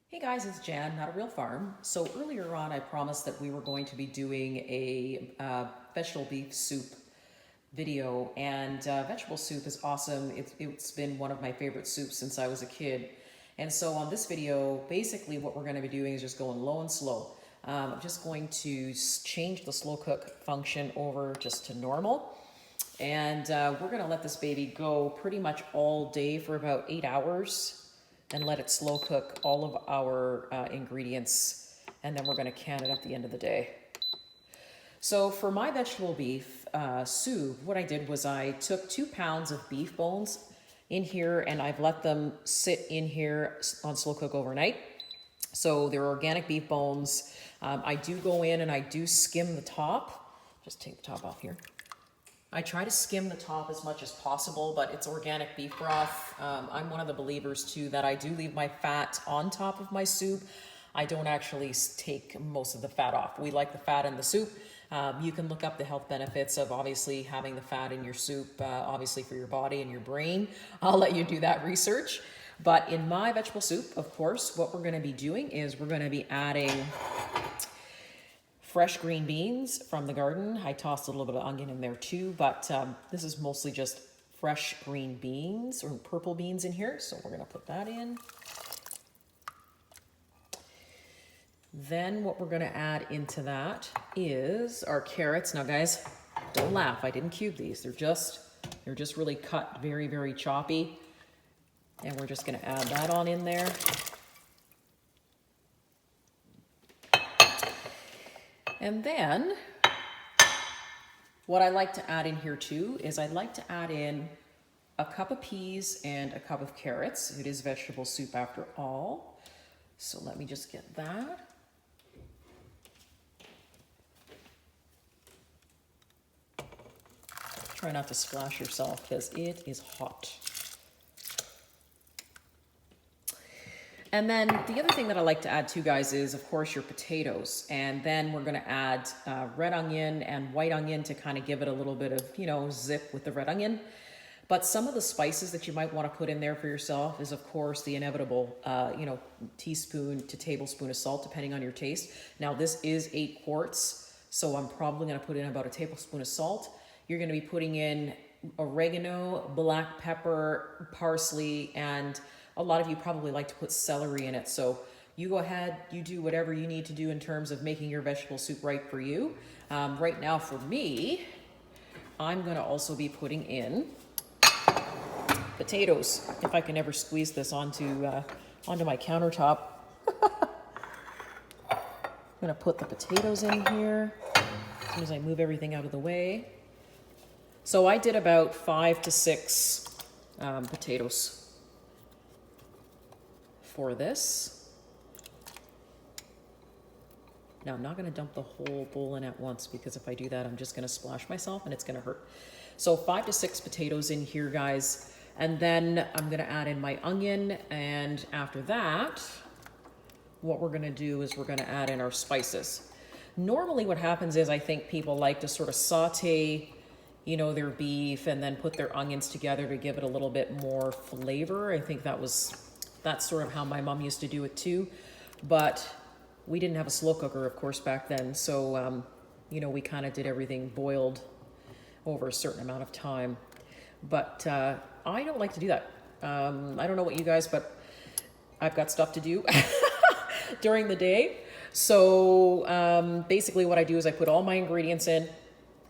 Hey guys, it's Jan, Not a Real Farm. So earlier on, I promised that we were going to be doing a vegetable beef soup video, and vegetable soup is awesome. It's been one of my favorite soups since I was a kid. And so on this video, basically what we're going to be doing is just going low and slow. I'm just going to change the slow cook function over just to normal. And we're going to let this baby go pretty much all day for about 8 hours and let it slow cook all of our ingredients. And then we're going to can it at the end of the day. So for my vegetable beef soup, what I did was I took 2 pounds of beef bones in here and I've let them sit in here on slow cook overnight. So they're organic beef bones. I do go in and I do skim the top. Just take the top off here. I try to skim the top as much as possible, but it's organic beef broth. I'm one of the believers too that I do leave my fat on top of my soup. I don't actually take most of the fat off. We like the fat in the soup. You can look up the health benefits of obviously having the fat in your soup, obviously for your body and your brain. I'll let you do that research. But in my vegetable soup, of course, what we're gonna be doing is we're gonna be adding fresh green beans from the garden. I tossed a little bit of onion in there too, but this is mostly just fresh green beans or purple beans in here. So we're gonna put that in. Then what we're gonna add into that is our carrots. Now guys, don't laugh, I didn't cube these. They're just really cut very, very choppy. And we're just gonna add that on in there. And then what I like to add in here too is I'd like to add in a cup of peas and a cup of carrots. It is vegetable soup after all. So let me just get that. Try not to splash yourself because it is hot. And then the other thing that I like to add too, guys, is of course your potatoes. And then we're gonna add red onion and white onion to kind of give it a little bit of, zip with the red onion. But some of the spices that you might want to put in there for yourself is of course the inevitable, teaspoon to tablespoon of salt, depending on your taste. Now this is 8 quarts, so I'm probably gonna put in about a tablespoon of salt. You're gonna be putting in oregano, black pepper, parsley, and a lot of you probably like to put celery in it. So you go ahead, you do whatever you need to do in terms of making your vegetable soup right for you. Right now for me, I'm gonna also be putting in potatoes. If I can ever squeeze this onto my countertop. I'm gonna put the potatoes in here as soon as I move everything out of the way. So I did about 5 to 6 potatoes for this. Now I'm not gonna dump the whole bowl in at once because if I do that, I'm just gonna splash myself and it's gonna hurt. So 5 to 6 potatoes in here, guys. And then I'm gonna add in my onion. And after that, what we're gonna do is we're gonna add in our spices. Normally what happens is I think people like to sort of saute, their beef and then put their onions together to give it a little bit more flavor. I think that's sort of how my mom used to do it too. But we didn't have a slow cooker, of course, back then. So, we kind of did everything boiled over a certain amount of time. But I don't like to do that. I don't know what you guys, but I've got stuff to do during the day. So basically what I do is I put all my ingredients in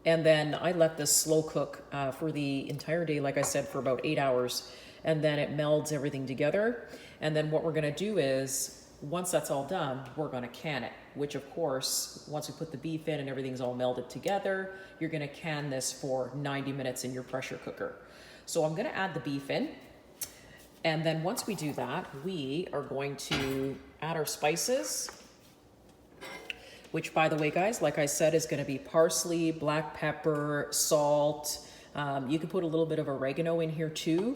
and then I let this slow cook for the entire day, like I said, for about 8 hours. And then it melds everything together. And then what we're gonna do is, once that's all done, we're gonna can it, which of course, once we put the beef in and everything's all melded together, you're gonna can this for 90 minutes in your pressure cooker. So I'm gonna add the beef in. And then once we do that, we are going to add our spices, which by the way, guys, like I said, is gonna be parsley, black pepper, salt. You can put a little bit of oregano in here too.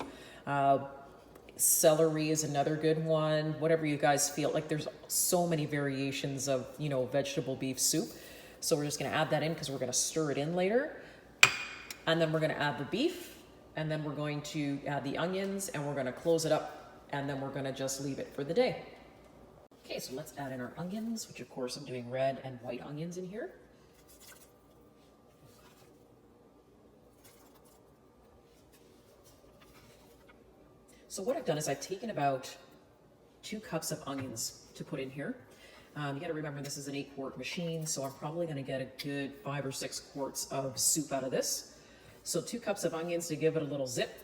Celery is another good one. Whatever you guys feel like. There's so many variations of, vegetable beef soup. So we're just gonna add that in because we're gonna stir it in later. And then we're gonna add the beef and then we're going to add the onions and we're gonna close it up and then we're gonna just leave it for the day. Okay, so let's add in our onions, which of course I'm doing red and white onions in here. So what I've done is I've taken about 2 cups of onions to put in here. You got to remember this is an 8-quart machine, so I'm probably going to get a good 5 or 6 quarts of soup out of this. So 2 cups of onions to give it a little zip.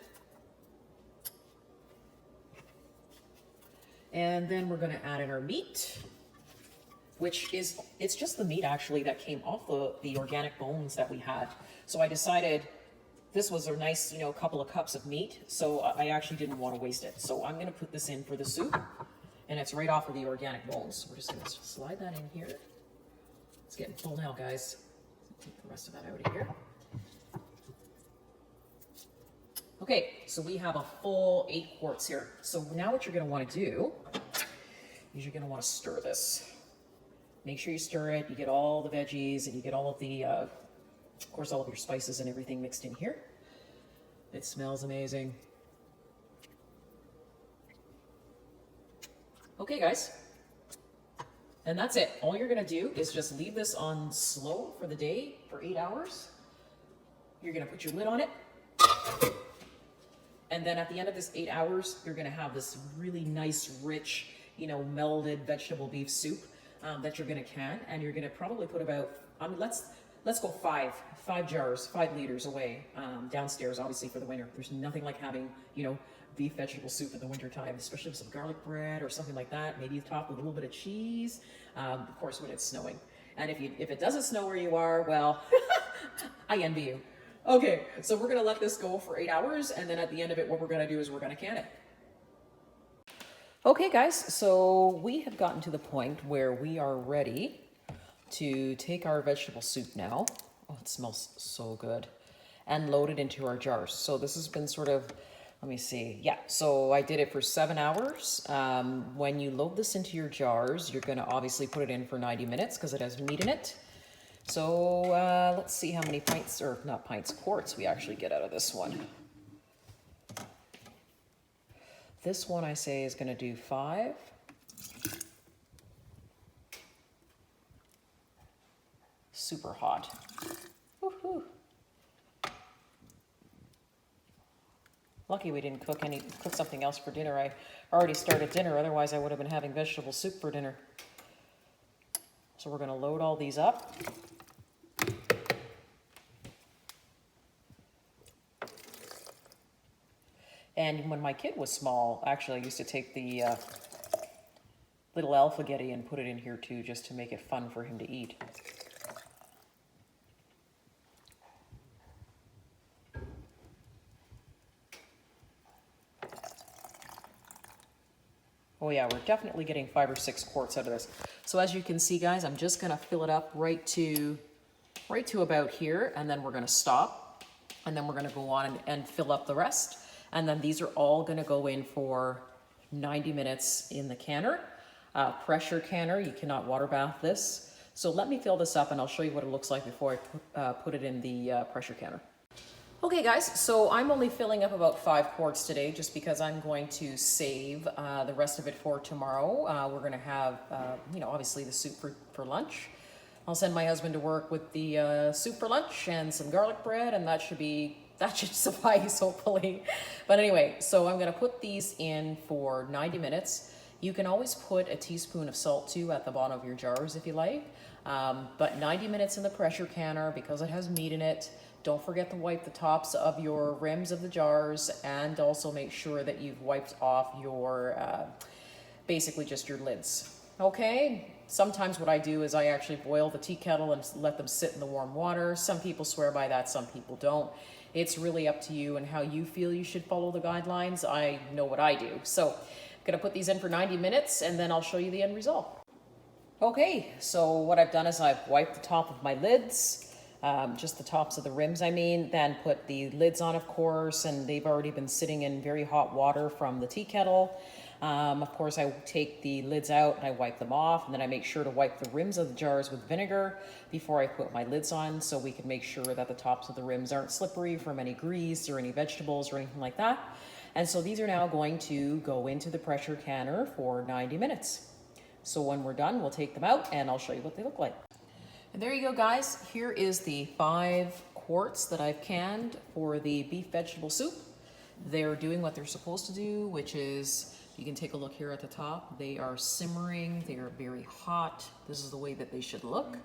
And then we're going to add in our meat, which is, it's just the meat actually that came off the organic bones that we had. So I decided this was a nice, couple of cups of meat, so I actually didn't want to waste it. So I'm going to put this in for the soup, and it's right off of the organic bones. We're just going to slide that in here. It's getting full now, guys. Take the rest of that out of here. Okay, so we have a full 8 quarts here. So now what you're going to want to do is you're going to want to stir this. Make sure you stir it. You get all the veggies and you get all of the, of course, all of your spices and everything mixed in here. It smells amazing. Okay, guys. And that's it. All you're going to do is just leave this on slow for the day for 8 hours. You're going to put your lid on it. And then at the end of this 8 hours, you're gonna have this really nice, rich, melded vegetable beef soup that you're gonna can. And you're gonna probably put about, let's go five jars, 5 liters away downstairs, obviously for the winter. There's nothing like having, beef vegetable soup in the winter time, especially with some garlic bread or something like that. Maybe topped with a little bit of cheese, of course, when it's snowing. And if it doesn't snow where you are, well, I envy you. Okay, so we're gonna let this go for 8 hours, and then at the end of it, what we're gonna do is we're gonna can it. Okay guys, so we have gotten to the point where we are ready to take our vegetable soup now. Oh, it smells so good. And load it into our jars. So this has been sort of, let me see. Yeah, so I did it for 7 hours. When you load this into your jars, you're gonna obviously put it in for 90 minutes because it has meat in it. So let's see how many quarts we actually get out of this one. This one I say is going to do 5. Super hot. Woohoo. Lucky we didn't cook something else for dinner. I already started dinner, otherwise I would have been having vegetable soup for dinner. So we're going to load all these up. And when my kid was small, actually I used to take the little Alphagetti and put it in here too, just to make it fun for him to eat. Oh yeah, we're definitely getting 5 or 6 quarts out of this. So as you can see, guys, I'm just gonna fill it up right to about here, and then we're gonna stop, and then we're gonna go on and fill up the rest. And then these are all gonna go in for 90 minutes in the canner. Pressure canner, you cannot water bath this. So let me fill this up and I'll show you what it looks like before I put it in the pressure canner. Okay guys, so I'm only filling up about 5 quarts today just because I'm going to save the rest of it for tomorrow. We're gonna have, obviously the soup for lunch. I'll send my husband to work with the soup for lunch and some garlic bread, and that should suffice, hopefully. But anyway, so I'm gonna put these in for 90 minutes. You can always put a teaspoon of salt too at the bottom of your jars if you like. But 90 minutes in the pressure canner because it has meat in it. Don't forget to wipe the tops of your rims of the jars, and also make sure that you've wiped off your, basically just your lids. Okay? Sometimes what I do is I actually boil the tea kettle and let them sit in the warm water. Some people swear by that, some people don't. It's really up to you and how you feel you should follow the guidelines. I know what I do. So I'm gonna put these in for 90 minutes and then I'll show you the end result. Okay, so what I've done is I've wiped the top of my lids, just the tops of the rims I mean, then put the lids on of course, and they've already been sitting in very hot water from the tea kettle. Of course I take the lids out and I wipe them off, and then I make sure to wipe the rims of the jars with vinegar before I put my lids on, so we can make sure that the tops of the rims aren't slippery from any grease or any vegetables or anything like that. And so these are now going to go into the pressure canner for 90 minutes. So when we're done, we'll take them out and I'll show you what they look like. And there you go, guys. Here is the 5 quarts that I've canned for the beef vegetable soup. They're doing what they're supposed to do, which is, you can take a look here at the top. They are simmering, they are very hot. This is the way that they should look.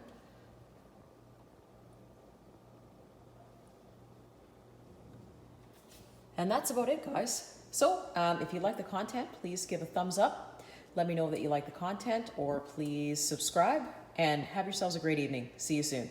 And that's about it, guys. So if you like the content, please give a thumbs up. Let me know that you like the content, or please subscribe, and have yourselves a great evening. See you soon.